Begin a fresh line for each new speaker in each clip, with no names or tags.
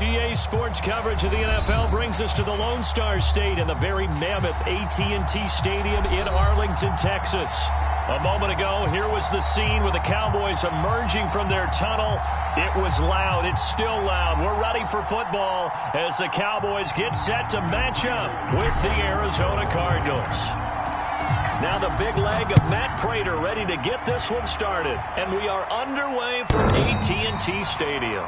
EA Sports coverage of the NFL brings us to the Lone Star State in the very mammoth AT&T Stadium in Arlington, Texas. A moment ago, here was the scene with the Cowboys emerging from their tunnel. It was loud. It's still loud. We're ready for football as the Cowboys get set to match up with the Arizona Cardinals. Now the big leg of Matt Prater ready to get this one started. And we are underway from AT&T Stadium.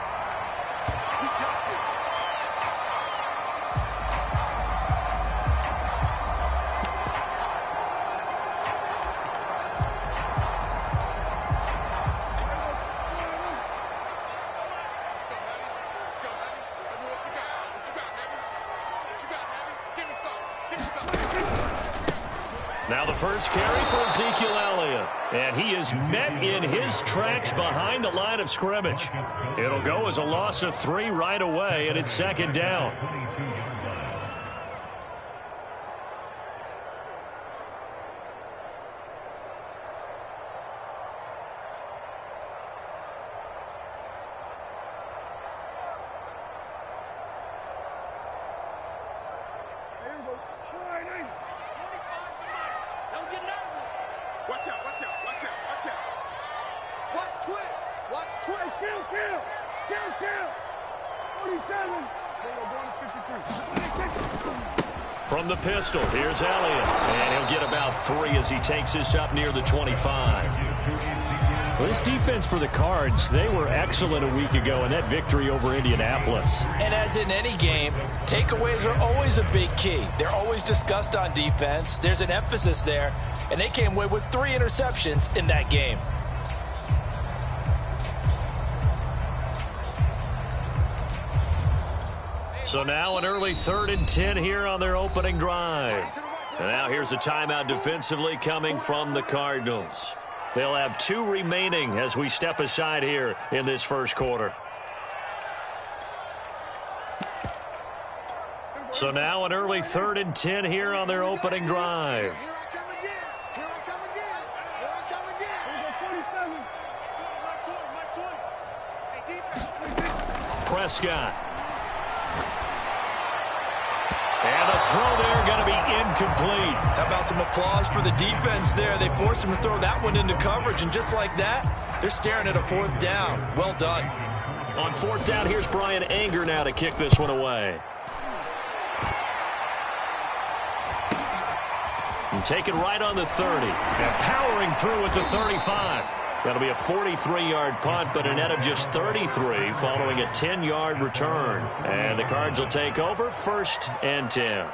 Now the first carry for Ezekiel Elliott. And he is met in his tracks behind the line of scrimmage. It'll go as a loss of 3 right away, and it's second down. From the pistol, here's Elliott. And he'll get about 3 as he takes this up near the 25. Well, this defense for the Cards, they were excellent a week ago in that victory over Indianapolis.
And as in any game, takeaways are always a big key. They're always discussed on defense. There's an emphasis there. And they came away with 3 interceptions in that game.
So now an early 3rd and 10 here on their opening drive. And now here's a timeout defensively coming from the Cardinals. They'll have 2 remaining as we step aside here in this first quarter. So now an early 3rd and 10 here on their opening drive. Prescott. And the throw there going to be incomplete.
How about some applause for the defense there? They forced him to throw that one into coverage, and just like that, they're staring at a 4th down. Well done.
On 4th down, here's Brian Anger now to kick this one away. And taken right on the 30. And powering through at the 35. That'll be a 43-yard punt, but a net of just 33 following a 10-yard return. And the Cards will take over 1st and 10.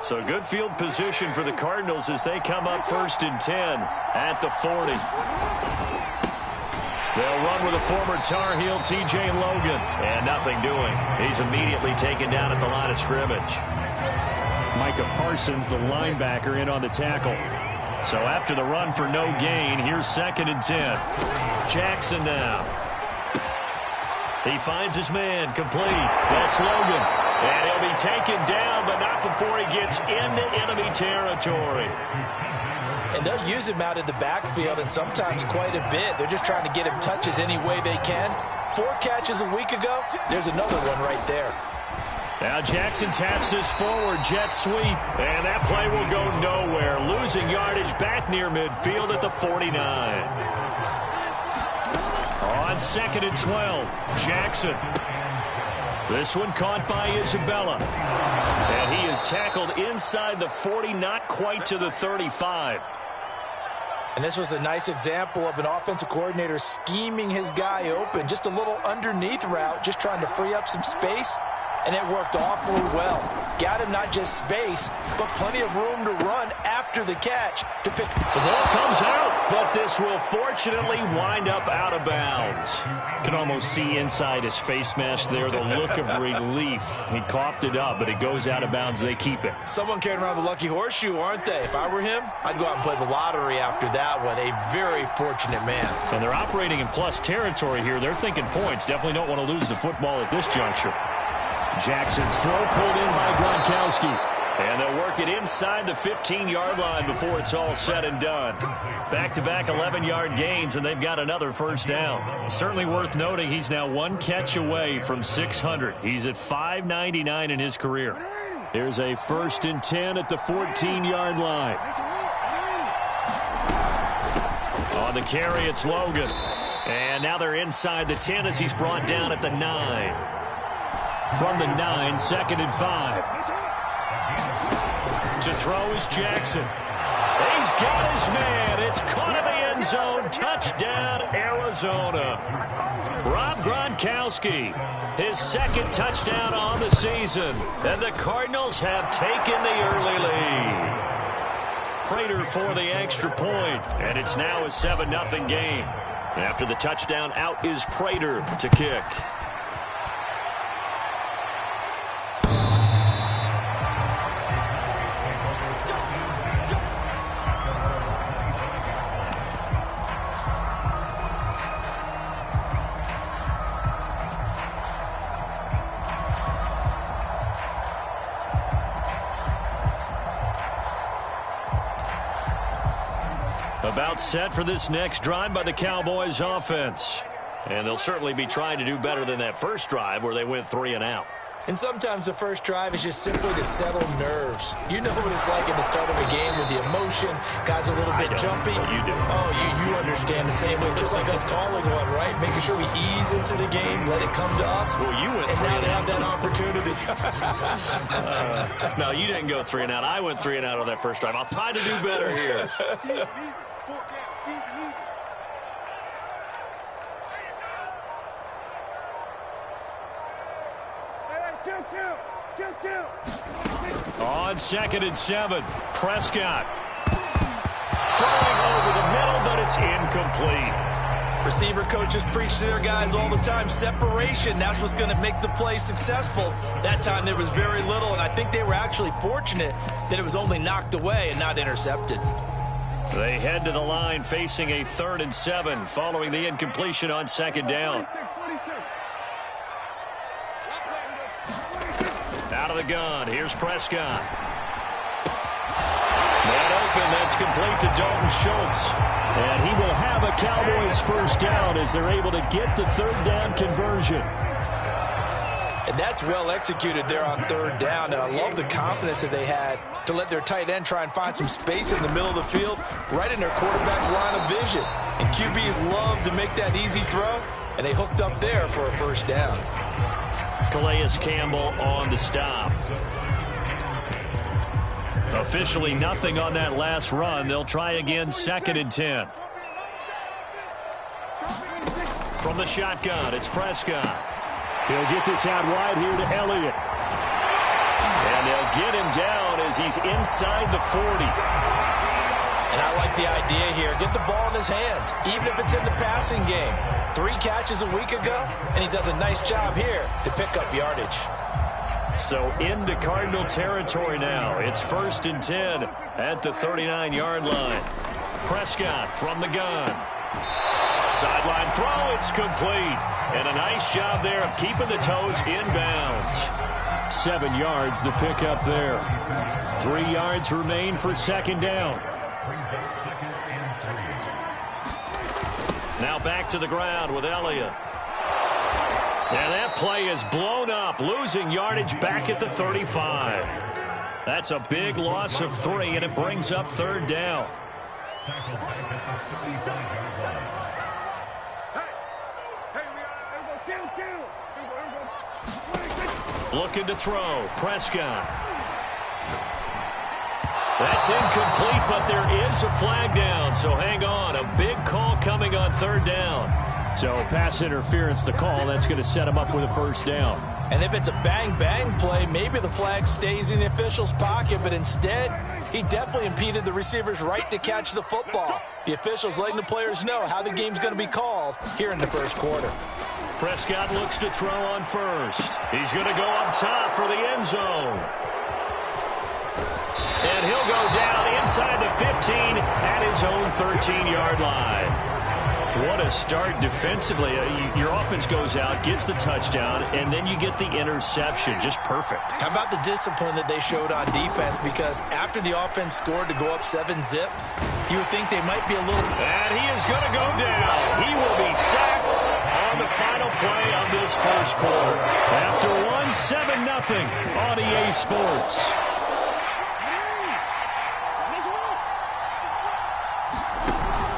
So good field position for the Cardinals as they come up 1st and 10 at the 40. They'll run with a former Tar Heel, T.J. Logan. And nothing doing. He's immediately taken down at the line of scrimmage. Micah Parsons, the linebacker, in on the tackle. So after the run for no gain, here's 2nd and 10. Jackson now. He finds his man, complete. That's Logan. And he'll be taken down, but not before he gets into enemy territory.
And they'll use him out in the backfield, and sometimes quite a bit. They're just trying to get him touches any way they can. 4 catches a week ago. There's another one right there.
Now Jackson taps this forward jet sweep, and that play will go nowhere. Losing yardage back near midfield at the 49. On 2nd and 12, Jackson. This one caught by Isabella. And he is tackled inside the 40, not quite to the 35.
And this was a nice example of an offensive coordinator scheming his guy open. Just a little underneath route, just trying to free up some space. And it worked awfully well. Got him not just space, but plenty of room to run after the catch. To pick.
The ball comes out, but this will fortunately wind up out of bounds. You can almost see inside his face mask there the look of relief. He coughed it up, but it goes out of bounds. They keep it.
Someone carrying around the lucky horseshoe, aren't they? If I were him, I'd go out and play the lottery after that one. A very fortunate man.
And they're operating in plus territory here. They're thinking points. Definitely don't want to lose the football at this juncture. Jackson's throw pulled in by Gronkowski. And they'll work it inside the 15-yard line before it's all said and done. Back-to-back 11-yard gains, and they've got another first down. Certainly worth noting he's now one catch away from 600. He's at 599 in his career. Here's a 1st and 10 at the 14-yard line. On the carry, it's Logan. And now they're inside the 10 as he's brought down at the 9. From the 9, 2nd and 5. To throw is Jackson. He's got his man. It's caught in the end zone. Touchdown, Arizona. Rob Gronkowski, his 2nd touchdown on the season. And the Cardinals have taken the early lead. Prater for the extra point, and it's now a 7-0 game. After the touchdown, out is Prater to kick. About set for this next drive by the Cowboys offense. And they'll certainly be trying to do better than that first drive where they went 3 and out.
And sometimes the first drive is just simply to settle nerves. You know what it's like at the start of a game with the emotion. Guys a little bit jumpy.
You do.
Oh, you understand the same way. It's just like us calling one, right? Making sure we ease into the game, let it come to us.
Well, you went
and
3
now
and
they
out.
have that opportunity.
No, you didn't go 3 and out. I went 3 and out on that first drive. I'll try to do better here. On 2nd and 7, Prescott. Throwing over the middle, but it's incomplete.
Receiver coaches preach to their guys all the time. Separation, that's what's going to make the play successful. That time there was very little, and I think they were actually fortunate that it was only knocked away and not intercepted.
They head to the line facing a 3rd and 7 following the incompletion on 2nd down. Out of the gun, here's Prescott. Man open, that's complete to Dalton Schultz. And he will have a Cowboys first down as they're able to get the 3rd down conversion.
And that's well executed there on 3rd down. And I love the confidence that they had to let their tight end try and find some space in the middle of the field, right in their quarterback's line of vision. And QBs love to make that easy throw, and they hooked up there for a first down.
Calais Campbell on the stop. Officially nothing on that last run. They'll try again 2nd and 10. From the shotgun, it's Prescott. He'll get this out wide here to Elliott. And they'll get him down as he's inside the 40.
And I like the idea here. Get the ball in his hands, even if it's in the passing game. 3 catches a week ago, and he does a nice job here to pick up yardage.
So into Cardinal territory now. It's 1st and 10 at the 39-yard line. Prescott from the gun. Sideline throw, it's complete. And a nice job there of keeping the toes inbounds. 7 yards the pickup there. 3 yards remain for 2nd down. Now back to the ground with Elliott. And that play is blown up, losing yardage back at the 35. That's a big loss of 3, and it brings up 3rd down. Looking to throw, Prescott. That's incomplete, but there is a flag down, so hang on. A big call coming on 3rd down. So pass interference, the call. That's going to set him up with a first down.
And if it's a bang-bang play, maybe the flag stays in the official's pocket, but instead, he definitely impeded the receiver's right to catch the football. The official's letting the players know how the game's going to be called here in the first quarter.
Prescott looks to throw on first. He's going to go up top for the end zone. And he'll go down inside the 15 at his own 13-yard line. What a start defensively. Your offense goes out, gets the touchdown, and then you get the interception. Just perfect.
How about the discipline that they showed on defense? Because after the offense scored to go up 7-zip, you would think they might be a little...
And he is going to go down. He will be sacked on the final play of this first quarter. After one, 7-0 on EA Sports.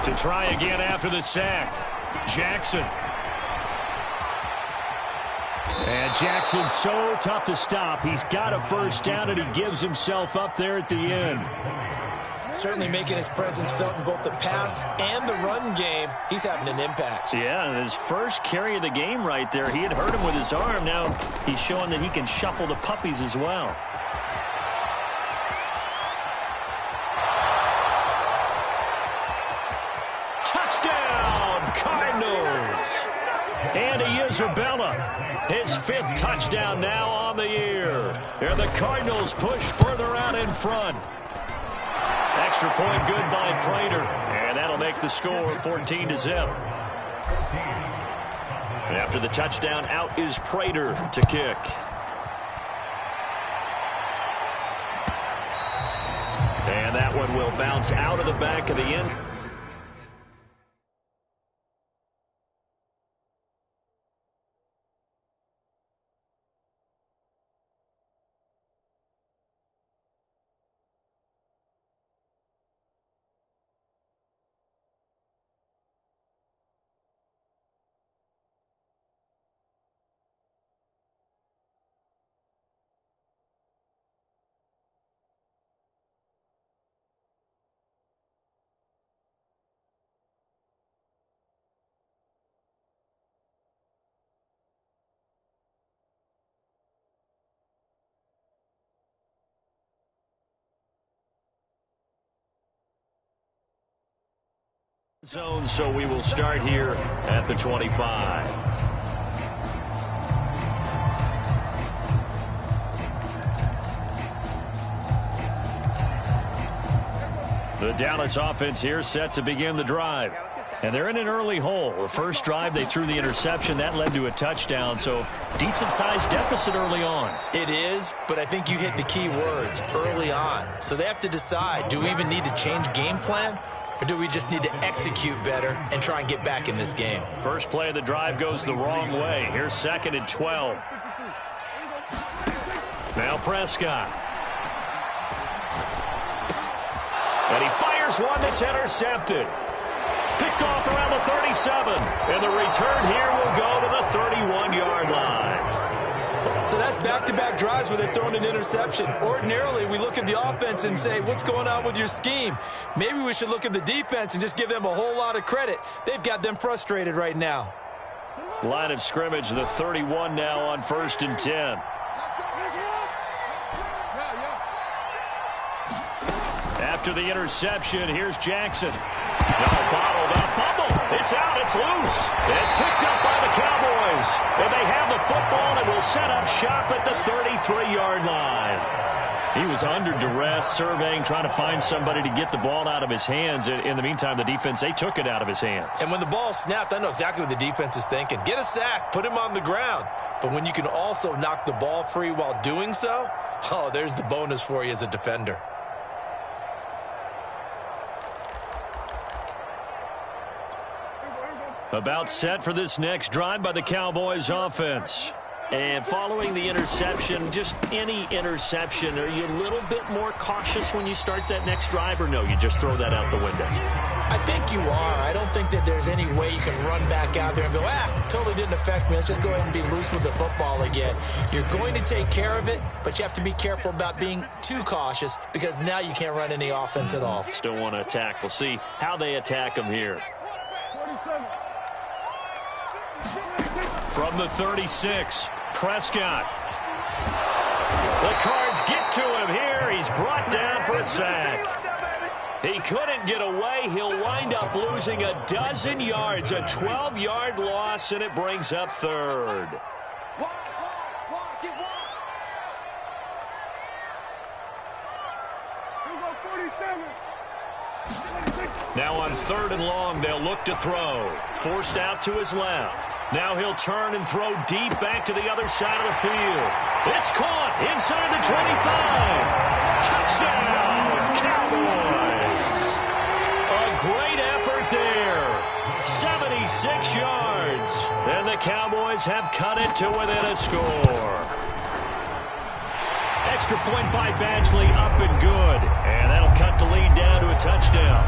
To try again after the sack, Jackson. And Jackson's so tough to stop. He's got a first down, and he gives himself up there at the end.
Certainly making his presence felt in both the pass and the run game. He's having an impact.
Yeah, and his first carry of the game right there, he had hurt him with his arm. Now he's showing that he can shuffle the puppies as well. Cardinals. Andy Isabella, his 5th touchdown now on the year. And the Cardinals push further out in front. Extra point good by Prater. And that'll make the score 14-0. After the touchdown, out is Prater to kick. And that one will bounce out of the back of the end. Zone, so we will start here at the 25. The Dallas offense here set to begin the drive. And they're in an early hole. The first drive, they threw the interception. That led to a touchdown, so decent-sized deficit early on.
It is, but I think you hit the key words, early on. So they have to decide, do we even need to change game plan? Or do we just need to execute better and try and get back in this game?
First play of the drive goes the wrong way. Here's 2nd and 12. Now Prescott. And he fires one that's intercepted. Picked off around the 37. And the return here will go to the 31-yard line.
So that's back-to-back drives where they've thrown an interception. Ordinarily, we look at the offense and say, what's going on with your scheme? Maybe we should look at the defense and just give them a whole lot of credit. They've got them frustrated right now.
Line of scrimmage, the 31 now on 1st and 10. After the interception, here's Jackson. Now bottled up, fumble. It's out, it's loose. It's picked up by the Cowboys. And they have the football and will set up shop at the 33-yard line. He was under duress, surveying, trying to find somebody to get the ball out of his hands. In the meantime, the defense, they took it out of his hands.
And when the ball snapped, I know exactly what the defense is thinking. Get a sack, put him on the ground. But when you can also knock the ball free while doing so, oh, there's the bonus for you as a defender.
About set for this next drive by the Cowboys offense. And following the interception, just any interception, are you a little bit more cautious when you start that next drive, or no, you just throw that out the window?
I think you are. I don't think that there's any way you can run back out there and go, totally didn't affect me. Let's just go ahead and be loose with the football again. You're going to take care of it, but you have to be careful about being too cautious because now you can't run any offense at all.
Still want to attack. We'll see how they attack them here. From the 36, Prescott. The Cards get to him here. He's brought down for a sack. He couldn't get away. He'll wind up losing a dozen yards, a 12-yard loss, and it brings up 3rd. Now on 3rd and long, they'll look to throw. Forced out to his left. Now he'll turn and throw deep back to the other side of the field. It's caught inside the 25. Touchdown, Cowboys. A great effort there. 76 yards. And the Cowboys have cut it to within a score. Extra point by Badgley, up and good. And that'll cut the lead down to a touchdown.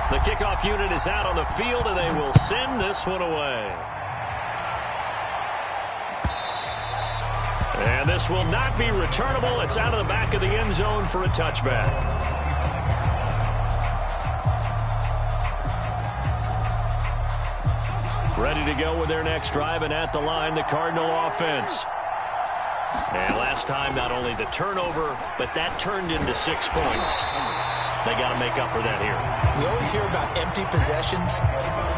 The kickoff unit is out on the field, and they will send this one away. And this will not be returnable. It's out of the back of the end zone for a touchback. Ready to go with their next drive, and at the line, the Cardinal offense. And last time, not only the turnover, but that turned into 6 points. They got to make up for that here.
We always hear about empty possessions,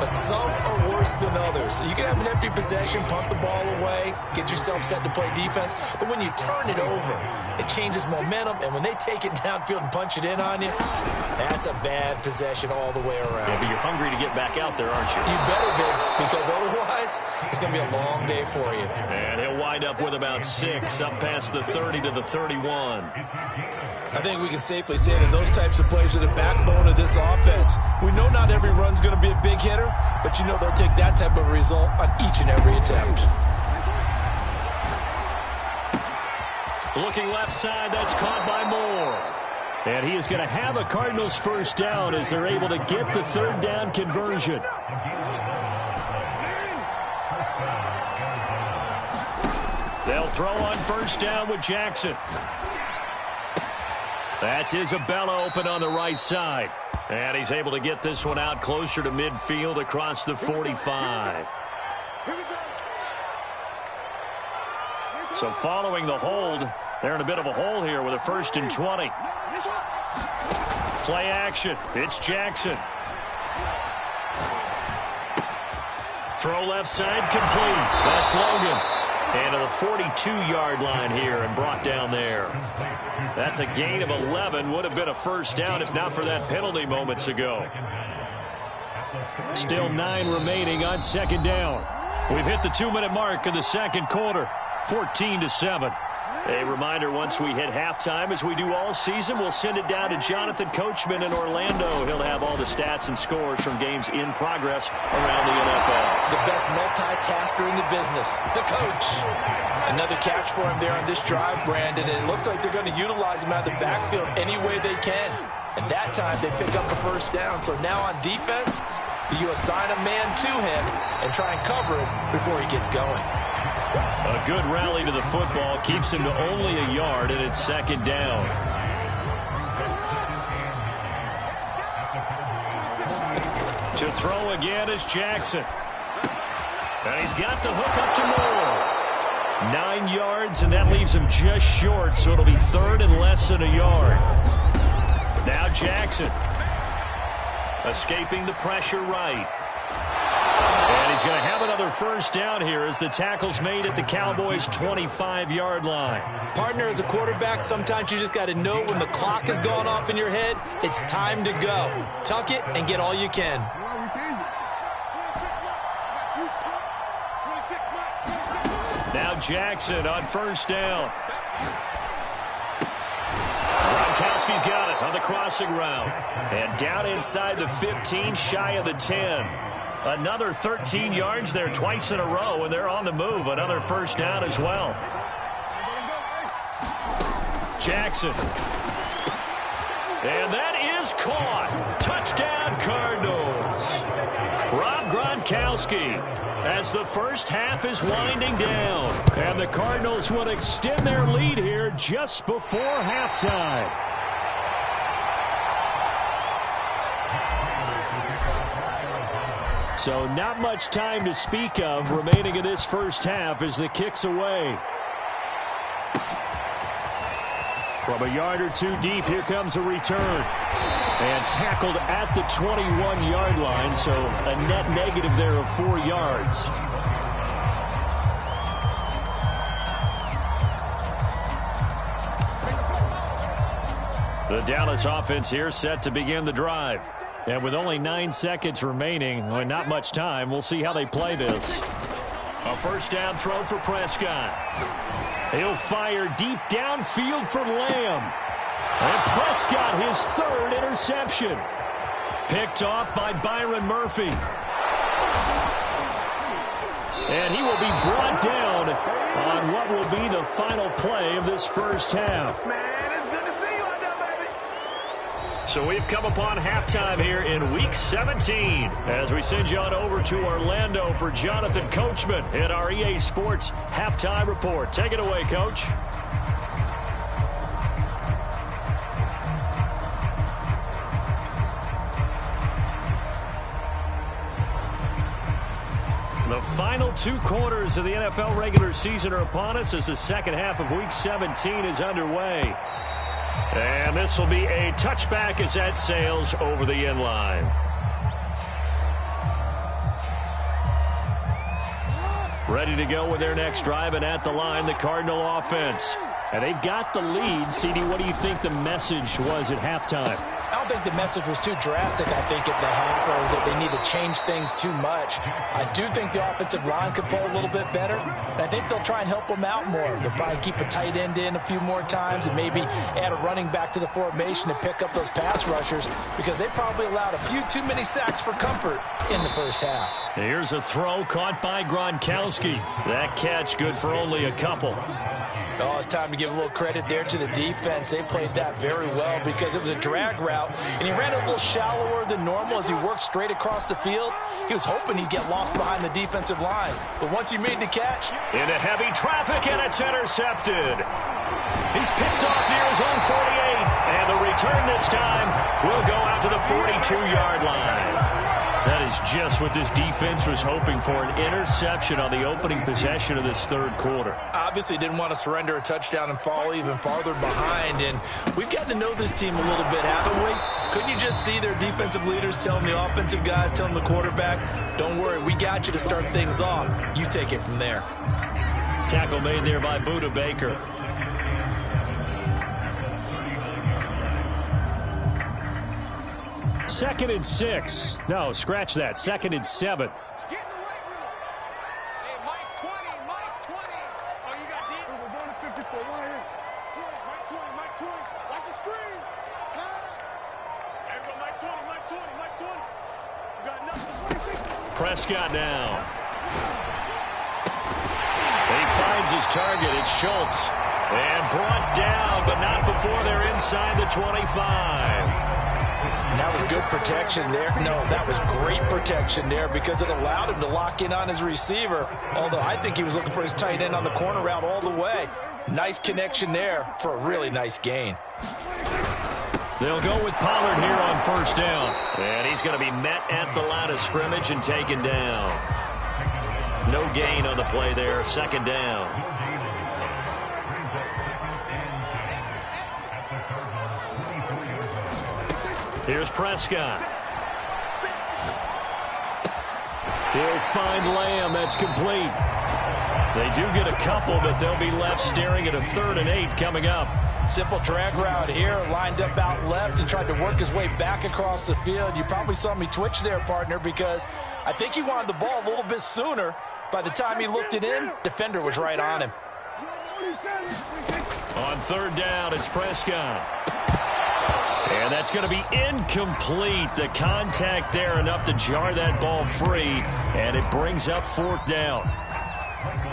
but some are worse than others. You can have an empty possession, pump the ball away, get yourself set to play defense, but when you turn it over, it changes momentum, and when they take it downfield and punch it in on you, that's a bad possession all the way around.
Yeah, but you're hungry to get back out there, aren't you?
You better be, because otherwise, it's going to be a long day for you.
And he'll wind up with about 6, up past the 30 to the 31.
I think we can safely say that those types of plays are the backbone of this offense. We know not every run's going to be a big hitter, but you know they'll take that type of result on each and every attempt.
Looking left side, that's caught by Moore. And he is going to have a Cardinals first down as they're able to get the 3rd down conversion. They'll throw on first down with Jackson. That's Isabella open on the right side. And he's able to get this one out closer to midfield across the 45. So following the hold, they're in a bit of a hole here with a 1st and 20. Play action. It's Jackson. Throw left side complete. That's Logan. And to the 42-yard line here and brought down there. That's a gain of 11. Would have been a first down if not for that penalty moments ago. Still 9 remaining on 2nd down. We've hit the 2-minute mark of the 2nd quarter. 14-7. A reminder, once we hit halftime, as we do all season, we'll send it down to Jonathan Coachman in Orlando. He'll have all the stats and scores from games in progress around the NFL.
The best multitasker in the business, the coach. Another catch for him there on this drive, Brandon, and it looks like they're going to utilize him out of the backfield any way they can. And that time, they pick up the first down. So now on defense, you assign a man to him and try and cover it before he gets going.
A good rally to the football keeps him to only a yard, and it's 2nd down. To throw again is Jackson. And he's got the hook up to Moore. 9 yards, and that leaves him just short, so it'll be 3rd and less than a yard. Now Jackson. Escaping the pressure right. And he's going to have another first down here as the tackle's made at the Cowboys' 25-yard line.
Partner, as a quarterback, sometimes you just got to know when the clock has gone off in your head, it's time to go. Tuck it and get all you can.
Now Jackson on first down. Gronkowski's got it on the crossing route. And down inside the 15, shy of the 10. Another 13 yards there twice in a row, and they're on the move. Another first down as well. Jackson. And that is caught. Touchdown, Cardinals. Rob Gronkowski as the first half is winding down. And the Cardinals will extend their lead here just before halftime. So not much time to speak of remaining in this first half as the kick's away. From a yard or two deep, here comes a return. And tackled at the 21-yard line, so a net negative there of 4 yards. The Dallas offense here set to begin the drive. And with only 9 seconds remaining, well, not much time, we'll see how they play this. A first down throw for Prescott. He'll fire deep downfield for Lamb. And Prescott, his 3rd interception. Picked off by Byron Murphy. And he will be brought down on what will be the final play of this first half. So we've come upon halftime here in Week 17 as we send you on over to Orlando for Jonathan Coachman in our EA Sports Halftime Report. Take it away, Coach. The final 2 quarters of the NFL regular season are upon us as the second half of Week 17 is underway. And this will be a touchback as that sails over the end line. Ready to go with their next drive, and at the line, the Cardinal offense. And they've got the lead. CD, what do you think the message was at halftime?
I don't think the message was too drastic, I think, at the half, or that they need to change things too much. I do think the offensive line could play a little bit better. I think they'll try and help them out more. They'll probably keep a tight end in a few more times and maybe add a running back to the formation to pick up those pass rushers because they probably allowed a few too many sacks for comfort in the first half.
Here's a throw caught by Gronkowski. That catch good for only a couple.
Oh, it's time to give a little credit there to the defense. They played that very well because it was a drag route, and he ran a little shallower than normal as he worked straight across the field. He was hoping he'd get lost behind the defensive line, but once he made the catch...
Into heavy traffic, and it's intercepted. He's picked off near his own 48, and the return this time will go out to the 42-yard line. That is just what this defense was hoping for, an interception on the opening possession of this third quarter.
Obviously didn't want to surrender a touchdown and fall even farther behind, and we've gotten to know this team a little bit, haven't we? Couldn't you just see their defensive leaders telling the offensive guys, telling the quarterback, don't worry, we got you to start things off. You take it from there.
Tackle made there by Budda Baker. Second and 6. No, scratch that. Second and 7.
Get in the weight room. Hey, Mike 20, Mike 20. Oh, you got deep? We're going to 54. Right here. 20, Mike 20, Mike 20. Watch the screen. Pass. There we go, Mike 20, Mike 20, Mike 20. You got nothing. 26.
Prescott now. He finds his target. It's Schultz. And brought down, but not before they're inside the 25.
That was good protection there. No, that was great protection there because it allowed him to lock in on his receiver, although I think he was looking for his tight end on the corner route all the way. Nice connection there for a really nice gain.
They'll go with Pollard here on first down. And he's going to be met at the line of scrimmage and taken down. No gain on the play there. Second down. Here's Prescott. He'll find Lamb. That's complete. They do get a couple, but they'll be left staring at a 3rd and 8 coming up.
Simple drag route here, lined up out left and tried to work his way back across the field. You probably saw me twitch there, partner, because I think he wanted the ball a little bit sooner. By the time he looked it in, defender was right on him.
On 3rd down, it's Prescott. And that's going to be incomplete. The contact there enough to jar that ball free, and it brings up 4th down.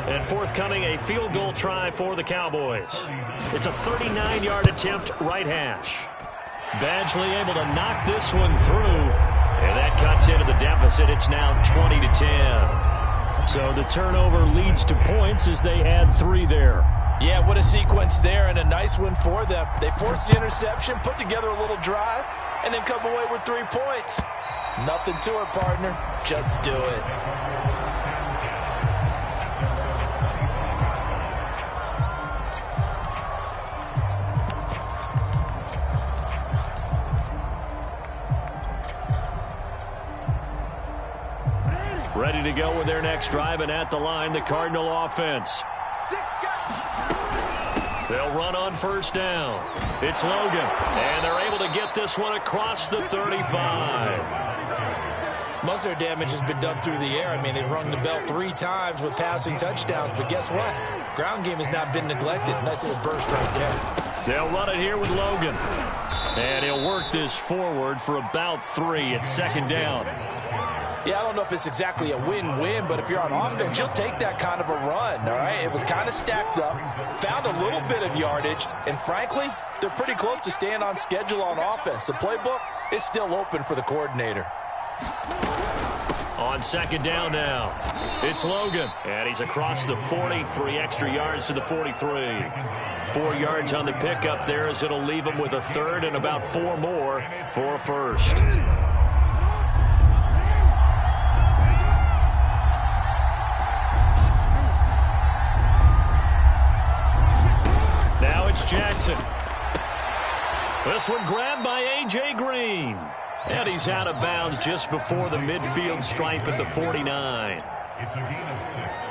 And forthcoming, a field goal try for the Cowboys. It's a 39-yard attempt, right hash. Badgley able to knock this one through, and that cuts into the deficit. It's now 20-10. So the turnover leads to points as they add 3 there.
Yeah, what a sequence there, and a nice one for them. They forced the interception, put together a little drive, and then come away with 3 points. Nothing to it, partner. Just do it.
Ready to go with their next drive, and at the line, the Cardinal offense. They'll run on first down. It's Logan, and they're able to get this one across the 35.
Most of their damage has been done through the air. I mean, they've rung the bell 3 times with passing touchdowns, but guess what? Ground game has not been neglected. Nice little burst right there.
They'll run it here with Logan, and he'll work this forward for about 3 at second down.
Yeah, I don't know if it's exactly a win-win, but if you're on offense, you'll take that kind of a run, all right? It was kind of stacked up, found a little bit of yardage, and frankly, they're pretty close to staying on schedule on offense. The playbook is still open for the coordinator.
On second down now, it's Logan, and he's across the 40, 3 extra yards to the 43. 4 yards on the pickup there as it'll leave him with a third and about 4 more for a first. Now it's Jackson. This one grabbed by A.J. Green. And he's out of bounds just before the midfield stripe at the 49.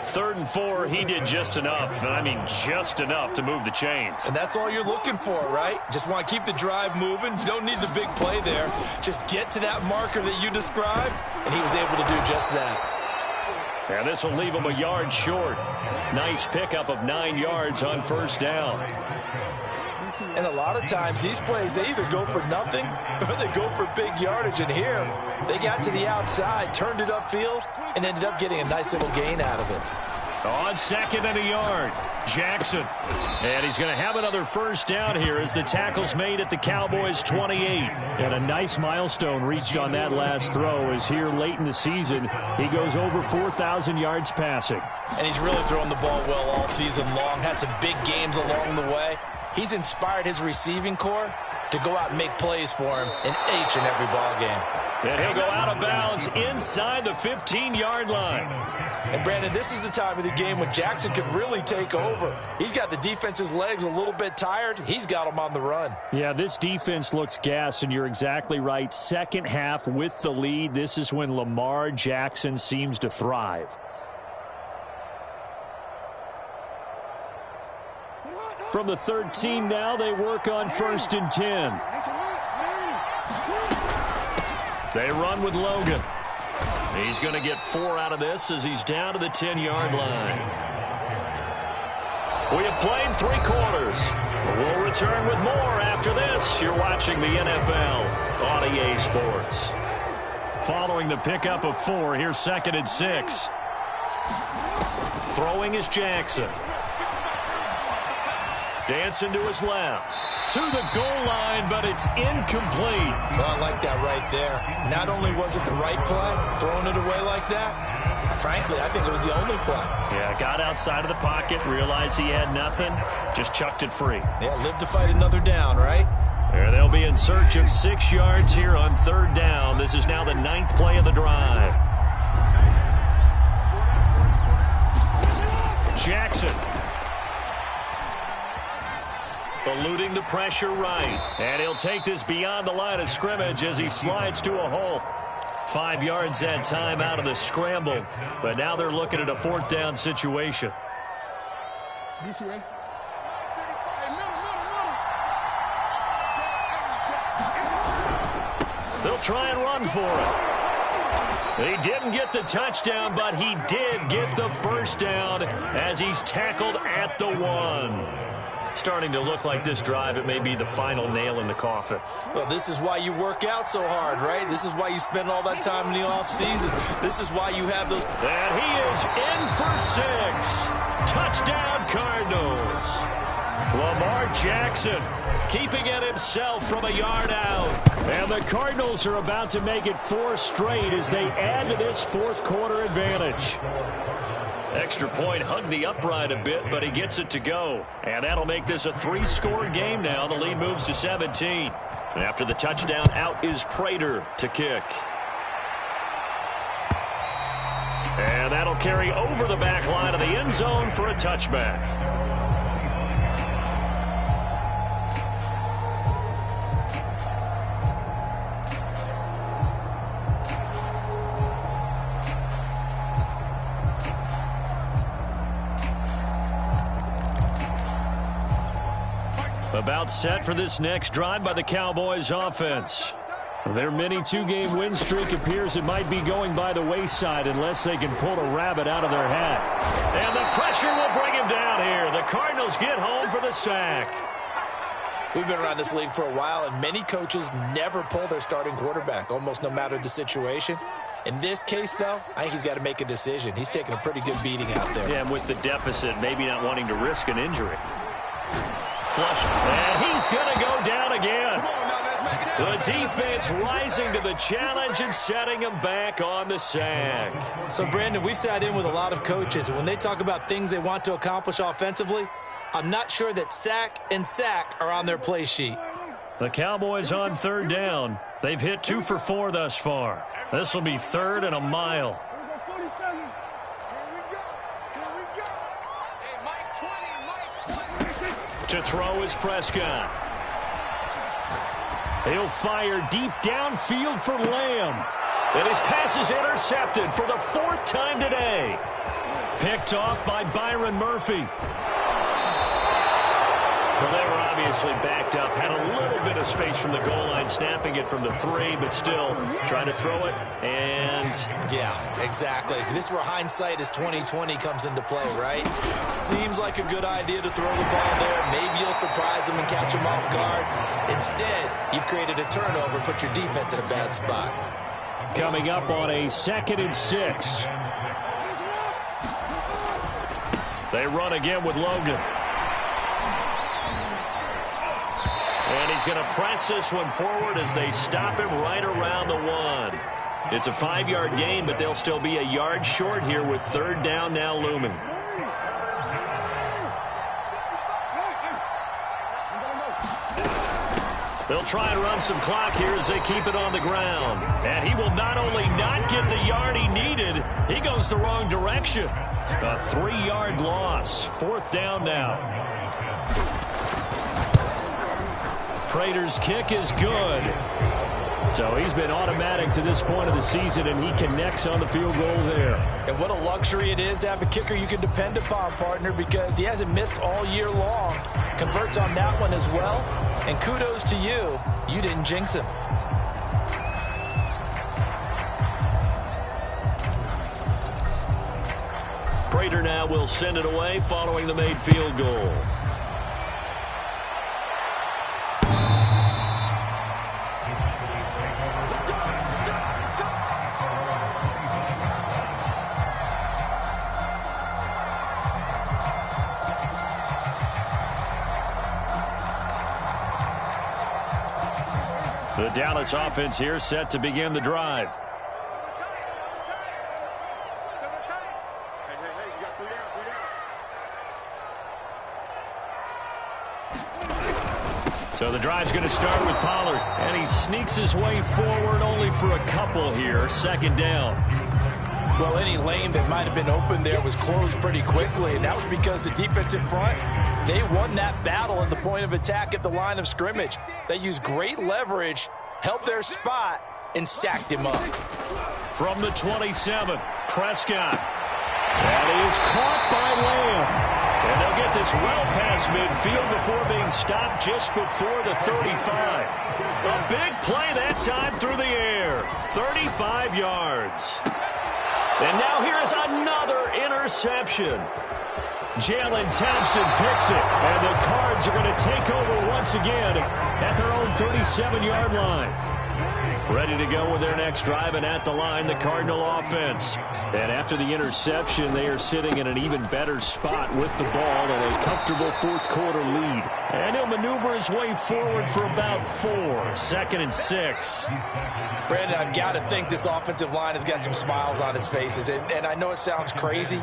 3rd and 4, he did just enough, and I mean just enough to move the chains.
And that's all you're looking for, right? Just want to keep the drive moving. You don't need the big play there. Just get to that marker that you described, and he was able to do just that.
And this will leave him a yard short. Nice pickup of 9 yards on first down.
And a lot of times these plays, they either go for nothing or they go for big yardage. And here, they got to the outside, turned it upfield, and ended up getting a nice little gain out of it.
On second and a yard, Jackson. And he's going to have another first down here as the tackle's made at the Cowboys' 28. And a nice milestone reached on that last throw as here late in the season, he goes over 4,000 yards passing.
And he's really thrown the ball well all season long, had some big games along the way. He's inspired his receiving corps to go out and make plays for him in each and every ball game.
And he'll go out of bounds inside the 15-yard line.
And, Brandon, this is the time of the game when Jackson could really take over. He's got the defense's legs a little bit tired. He's got them on the run.
Yeah, this defense looks gassed, and you're exactly right. Second half with the lead, this is when Lamar Jackson seems to thrive. From the 13 now, they work on 1st and 10. They run with Logan. He's going to get 4 out of this as he's down to the 10-yard line. We have played 3 quarters. We'll return with more after this. You're watching the NFL on EA Sports. Following the pickup of 4, here's 2nd and 6. Throwing is Jackson. Dancing to his left. To the goal line, but it's incomplete.
Well, I like that right there. Not only was it the right play, throwing it away like that, frankly, I think it was the only play.
Yeah, got outside of the pocket, realized he had nothing, just chucked it free.
Yeah, live to fight another down, right?
There they'll be in search of 6 yards here on 3rd down. This is now the 9th play of the drive. Jackson. Eluding the pressure right. And he'll take this beyond the line of scrimmage as he slides to a hole. 5 yards that time out of the scramble. But now they're looking at a 4th down situation. They'll try and run for it. He didn't get the touchdown, but he did get the first down as he's tackled at the 1. Starting to look like this drive, it may be the final nail in the coffin.
Well, this is why you work out so hard, right? This is why you spend all that time in the offseason. This is why you have those.
And he is in for 6. Touchdown, Cardinals. Lamar Jackson keeping it himself from a yard out. And the Cardinals are about to make it 4 straight as they add to this 4th quarter advantage. Extra point hugged the upright a bit, but he gets it to go. And that'll make this a 3-score game now. The lead moves to 17. And after the touchdown, out is Prater to kick. And that'll carry over the back line of the end zone for a touchback. About set for this next drive by the Cowboys offense. Their mini two-game win streak appears it might be going by the wayside unless they can pull a rabbit out of their hat. And the pressure will bring him down here. The Cardinals get home for the sack.
We've been around this league for a while, and many coaches never pull their starting quarterback, almost no matter the situation. In this case, though, I think he's got to make a decision. He's taking a pretty good beating out there.
Yeah, and with the deficit, maybe not wanting to risk an injury. Flush, and he's going to go down again. The defense rising to the challenge and setting him back on the sack.
So, Brandon, we sat in with a lot of coaches, and when they talk about things they want to accomplish offensively, I'm not sure that sack and sack are on their play sheet.
The Cowboys on third down. They've hit 2 for 4 thus far. This will be third and a mile. To throw is Prescott. He'll fire deep downfield for Lamb. And his pass is intercepted for the 4th time today. Picked off by Byron Murphy. Well, they were obviously backed up, had a little bit of space from the goal line, snapping it from the 3, but still trying to throw it, and...
Yeah, exactly. If this were hindsight as 2020 comes into play, right? Seems like a good idea to throw the ball there. Maybe you'll surprise them and catch them off guard. Instead, you've created a turnover, put your defense in a bad spot.
Coming up on a 2nd and 6. They run again with Logan. And he's going to press this one forward as they stop him right around the 1. It's a 5-yard gain, but they'll still be a yard short here with third down now looming. They'll try and run some clock here as they keep it on the ground. And he will not only not get the yard he needed, he goes the wrong direction. A 3-yard loss. 4th down now. Prater's kick is good. So he's been automatic to this point of the season, and he connects on the field goal there.
And what a luxury it is to have a kicker you can depend upon, partner, because he hasn't missed all year long. Converts on that one as well. And kudos to you. You didn't jinx him.
Prater now will send it away following the made field goal. The Dallas offense here set to begin the drive. So the drive's going to start with Pollard, and he sneaks his way forward only for a couple here. 2nd down.
Well, any lane that might have been open there was closed pretty quickly, and that was because the defensive front, they won that battle at the point of attack at the line of scrimmage. They used great leverage, held their spot, and stacked him up.
From the 27, Prescott. That is caught by Lamb. And they'll get this well past midfield before being stopped just before the 35. A big play that time through the air. 35 yards. And now here is another interception. Jalen Thompson picks it, and the Cards are going to take over once again at their own 37-yard line. Ready to go with their next drive, and at the line, the Cardinal offense. And after the interception, they are sitting in an even better spot with the ball and a comfortable 4th quarter lead. And he'll maneuver his way forward for about 4. 2nd and 6.
Brandon, I've got to think this offensive line has got some smiles on its faces. And I know it sounds crazy,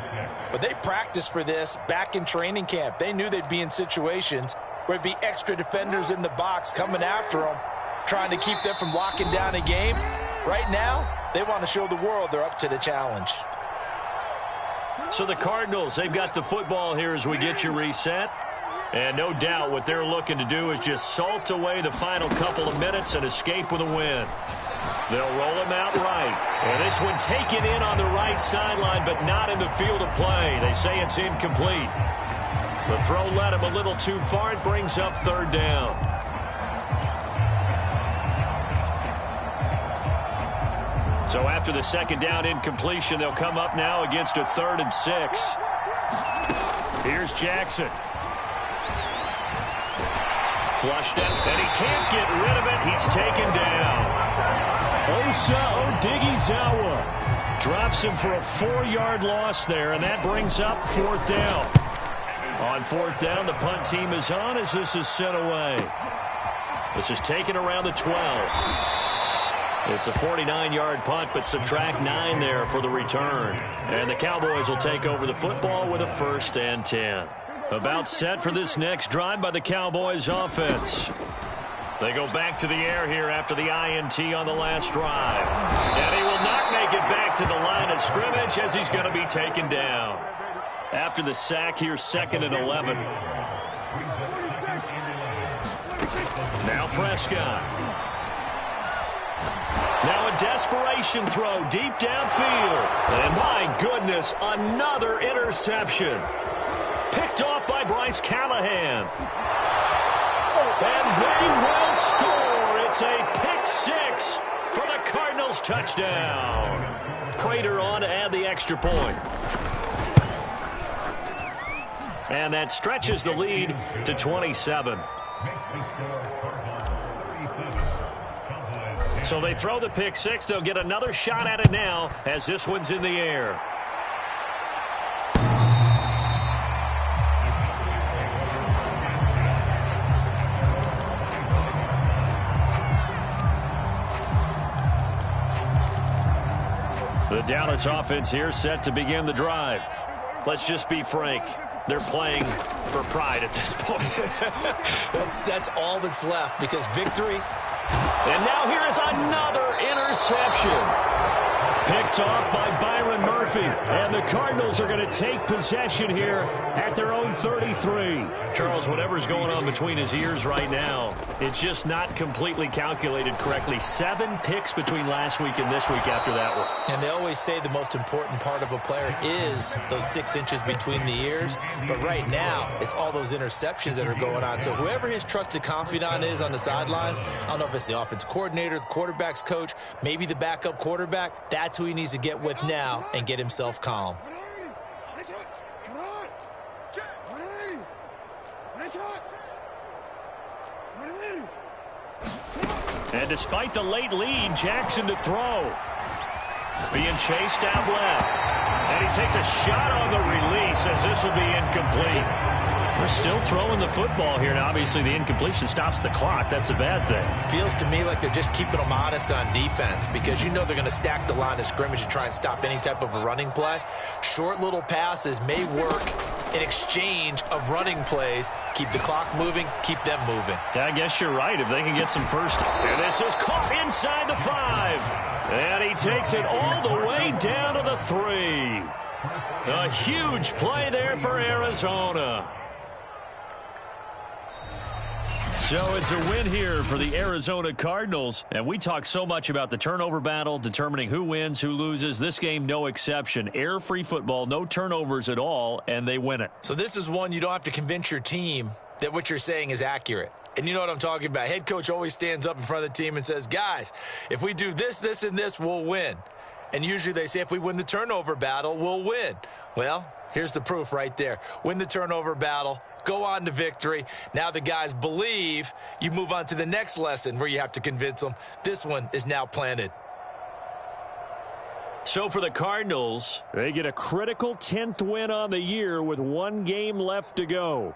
but they practiced for this back in training camp. They knew they'd be in situations where it'd be extra defenders in the box coming after them, trying to keep them from locking down a game. Right now, they want to show the world they're up to the challenge.
So the Cardinals, they've got the football here as we get you reset. And no doubt what they're looking to do is just salt away the final couple of minutes and escape with a win. They'll roll him out right. And this one taken in on the right sideline, but not in the field of play. They say it's incomplete. The throw led him a little too far. It brings up third down. So after the second down incompletion, they'll come up now against a 3rd and 6. Here's Jackson. Flushed it, and he can't get rid of it. He's taken down. Osa Odighizuwa drops him for a 4-yard loss there, and that brings up 4th down. On 4th down, the punt team is on as this is sent away. This is taken around the 12. It's a 49-yard punt, but subtract 9 there for the return. And the Cowboys will take over the football with a 1st and 10. About set for this next drive by the Cowboys offense. They go back to the air here after the INT on the last drive. And he will not make it back to the line of scrimmage as he's going to be taken down. After the sack, here's 2nd and 11. Now Prescott. Now a desperation throw deep downfield. And my goodness, another interception. Picked off by Bryce Callahan. And they will score. It's a pick 6 for the Cardinals touchdown. Prater on to add the extra point. And that stretches the lead to 27. So they throw the pick 6. They'll get another shot at it now as this one's in the air. The Dallas offense here set to begin the drive. Let's just be frank. They're playing for pride at this point.
That's all that's left because victory.
And now here is another interception. Picked off by Byron Murphy. And the Cardinals are going to take possession here at their own 33. Charles, whatever's going on between his ears right now, it's just not completely calculated correctly. 7 picks between last week and this week after that one.
And they always say the most important part of a player is those 6 inches between the ears. But right now, it's all those interceptions that are going on. So whoever his trusted confidant is on the sidelines, I don't know if it's the offense coordinator, the quarterback's coach, maybe the backup quarterback, that's who he needs to get with now and get himself calm.
And despite the late lead, Jackson to throw. Being chased out left. And he takes a shot on the release as this will be incomplete. We're still throwing the football here. Now, obviously, the incompletion stops the clock. That's a bad thing.
Feels to me like they're just keeping them honest on defense because you know they're going to stack the line of scrimmage and try and stop any type of a running play. Short little passes may work in exchange of running plays. Keep the clock moving, keep them moving.
Yeah, I guess you're right if they can get some first. And this is caught inside the 5. And he takes it all the way down to the 3. A huge play there for Arizona. So it's a win here for the Arizona Cardinals. And we talk so much about the turnover battle, determining who wins, who loses. This game, no exception. Air-free football, no turnovers at all, and they win it.
So this is one you don't have to convince your team that what you're saying is accurate. And you know what I'm talking about. Head coach always stands up in front of the team and says, guys, if we do this, this, and this, we'll win. And usually they say if we win the turnover battle, we'll win. Well, here's the proof right there. Win the turnover battle. Go on to victory. Now the guys believe. You move on to the next lesson where you have to convince them. This one is now planted.
So for the Cardinals, they get a critical 10th win on the year with 1 game left to go.